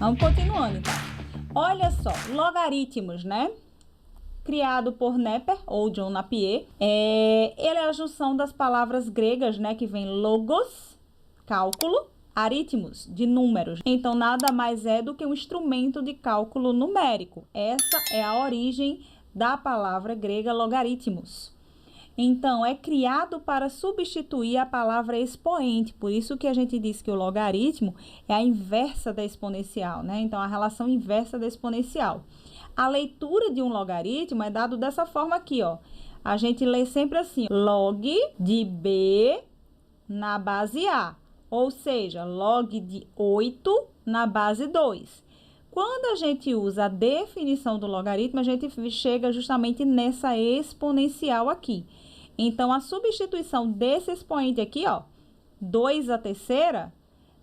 Vamos continuando, então. Olha só, logaritmos, né? Criado por Napier, ou John Napier. Ele é a junção das palavras gregas, né? Que vem logos, cálculo, aritmos, de números. Então, nada mais é do que um instrumento de cálculo numérico. Essa é a origem da palavra grega logaritmos. Então, é criado para substituir a palavra expoente. Por isso que a gente diz que o logaritmo é a inversa da exponencial, né? Então, a relação inversa da exponencial. A leitura de um logaritmo é dado dessa forma aqui, ó. A gente lê sempre assim, log de B na base A. Ou seja, log de 8 na base 2. Quando a gente usa a definição do logaritmo, a gente chega justamente nessa exponencial aqui. Então, a substituição desse expoente aqui, ó, 2 à terceira,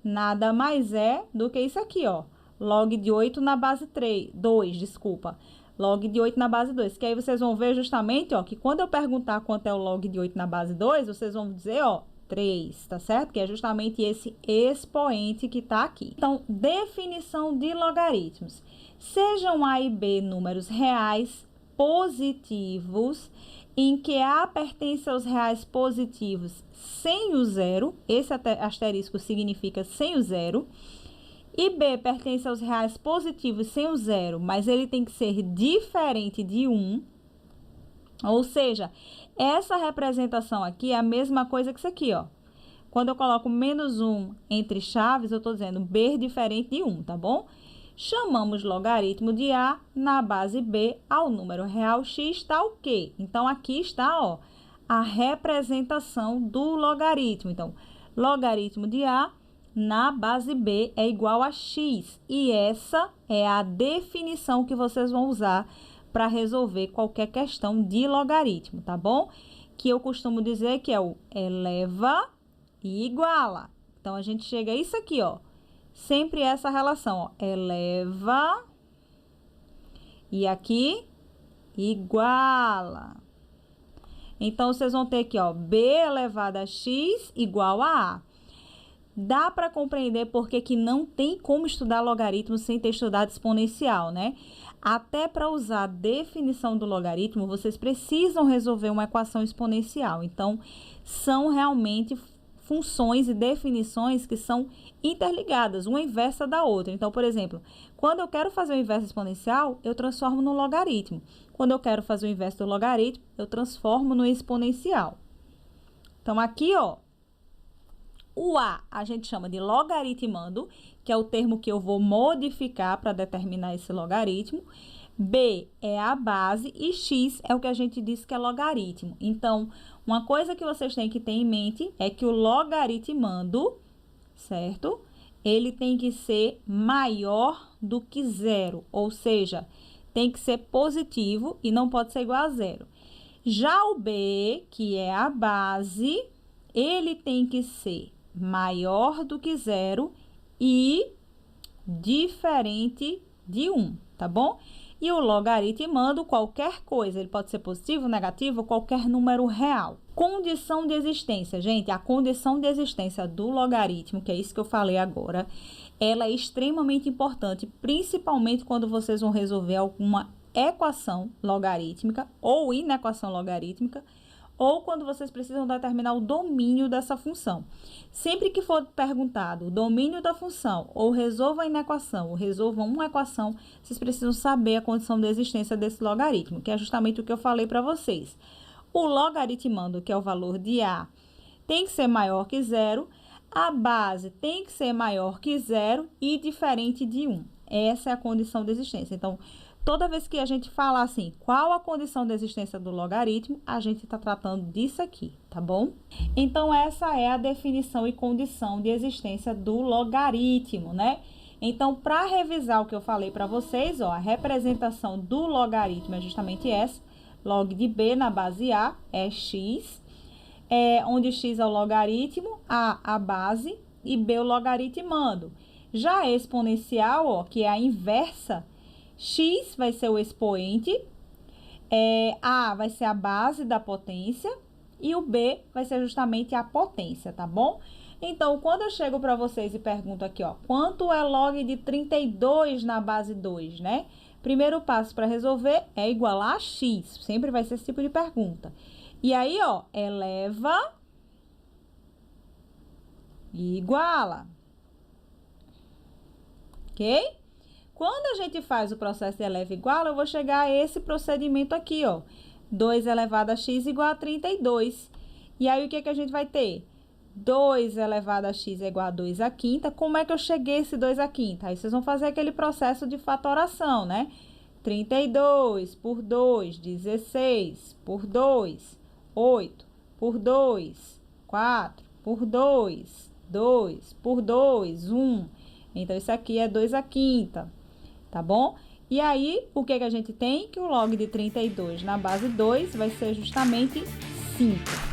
nada mais é do que isso aqui, ó. Log de 8 na base 2, desculpa. Log de 8 na base 2. Que aí vocês vão ver justamente, ó, que quando eu perguntar quanto é o log de 8 na base 2, vocês vão dizer, ó, 3, tá certo? Que é justamente esse expoente que tá aqui. Então, definição de logaritmos. Sejam A e B números reais positivos, em que A pertence aos reais positivos sem o zero, esse asterisco significa sem o zero, e B pertence aos reais positivos sem o zero, mas ele tem que ser diferente de 1, ou seja, essa representação aqui é a mesma coisa que isso aqui, ó. Quando eu coloco menos 1 entre chaves, eu estou dizendo B diferente de 1, tá bom? Chamamos logaritmo de A na base B ao número real x tal que. Então, aqui está, ó, a representação do logaritmo. Então, logaritmo de A na base B é igual a x. E essa é a definição que vocês vão usar para resolver qualquer questão de logaritmo, tá bom? Que eu costumo dizer que é o eleva e iguala. Então, a gente chega a isso aqui, ó. Sempre essa relação, ó, eleva e aqui iguala. Então, vocês vão ter aqui, ó, B elevado a x igual a A. Dá para compreender porque que não tem como estudar logaritmo sem ter estudado exponencial, né? Até para usar a definição do logaritmo, vocês precisam resolver uma equação exponencial. Então, são realmente funções e definições que são interligadas, uma inversa da outra. Então, por exemplo, quando eu quero fazer o inverso exponencial, eu transformo no logaritmo. Quando eu quero fazer o inverso do logaritmo, eu transformo no exponencial. Então, aqui, ó, o A gente chama de logaritmando, que é o termo que eu vou modificar para determinar esse logaritmo. B é a base e x é o que a gente diz que é logaritmo. Então, uma coisa que vocês têm que ter em mente é que o logaritmando, certo? Ele tem que ser maior do que zero, ou seja, tem que ser positivo e não pode ser igual a zero. Já o B, que é a base, ele tem que ser maior do que zero e diferente de 1, tá bom? E o logaritmando qualquer coisa, ele pode ser positivo, negativo, qualquer número real. Condição de existência, gente, a condição de existência do logaritmo, que é isso que eu falei agora, ela é extremamente importante, principalmente quando vocês vão resolver alguma equação logarítmica ou inequação logarítmica, ou quando vocês precisam determinar o domínio dessa função. Sempre que for perguntado o domínio da função, ou resolva a inequação, ou resolvam uma equação, vocês precisam saber a condição de existência desse logaritmo, que é justamente o que eu falei para vocês. O logaritmando, que é o valor de A, tem que ser maior que zero, a base tem que ser maior que zero e diferente de 1. Essa é a condição de existência. Então, toda vez que a gente fala assim, qual a condição de existência do logaritmo, a gente está tratando disso aqui, tá bom? Então, essa é a definição e condição de existência do logaritmo, né? Então, para revisar o que eu falei para vocês, ó, a representação do logaritmo é justamente essa. Log de B na base A é x, onde x é o logaritmo, A base e B o logaritmando. Já a exponencial, ó, que é a inversa, x vai ser o expoente, A vai ser a base da potência e o B vai ser justamente a potência, tá bom? Então, quando eu chego para vocês e pergunto aqui, ó, quanto é log de 32 na base 2, né? Primeiro passo para resolver é igualar a x. Sempre vai ser esse tipo de pergunta. E aí, ó, eleva e iguala. Ok? Quando a gente faz o processo de eleva e iguala, eu vou chegar a esse procedimento aqui, ó. 2 elevado a x igual a 32. E aí, o que a gente vai ter? 2 elevado a x é igual a 2 à quinta. Como é que eu cheguei a esse 2 à quinta? Aí, vocês vão fazer aquele processo de fatoração, né? 32 por 2, 16 por 2, 8 por 2, 4 por 2, 2 por 2, 1. Então, isso aqui é 2 à quinta, tá bom? E aí, o que a gente tem? Que o log de 32 na base 2 vai ser justamente 5.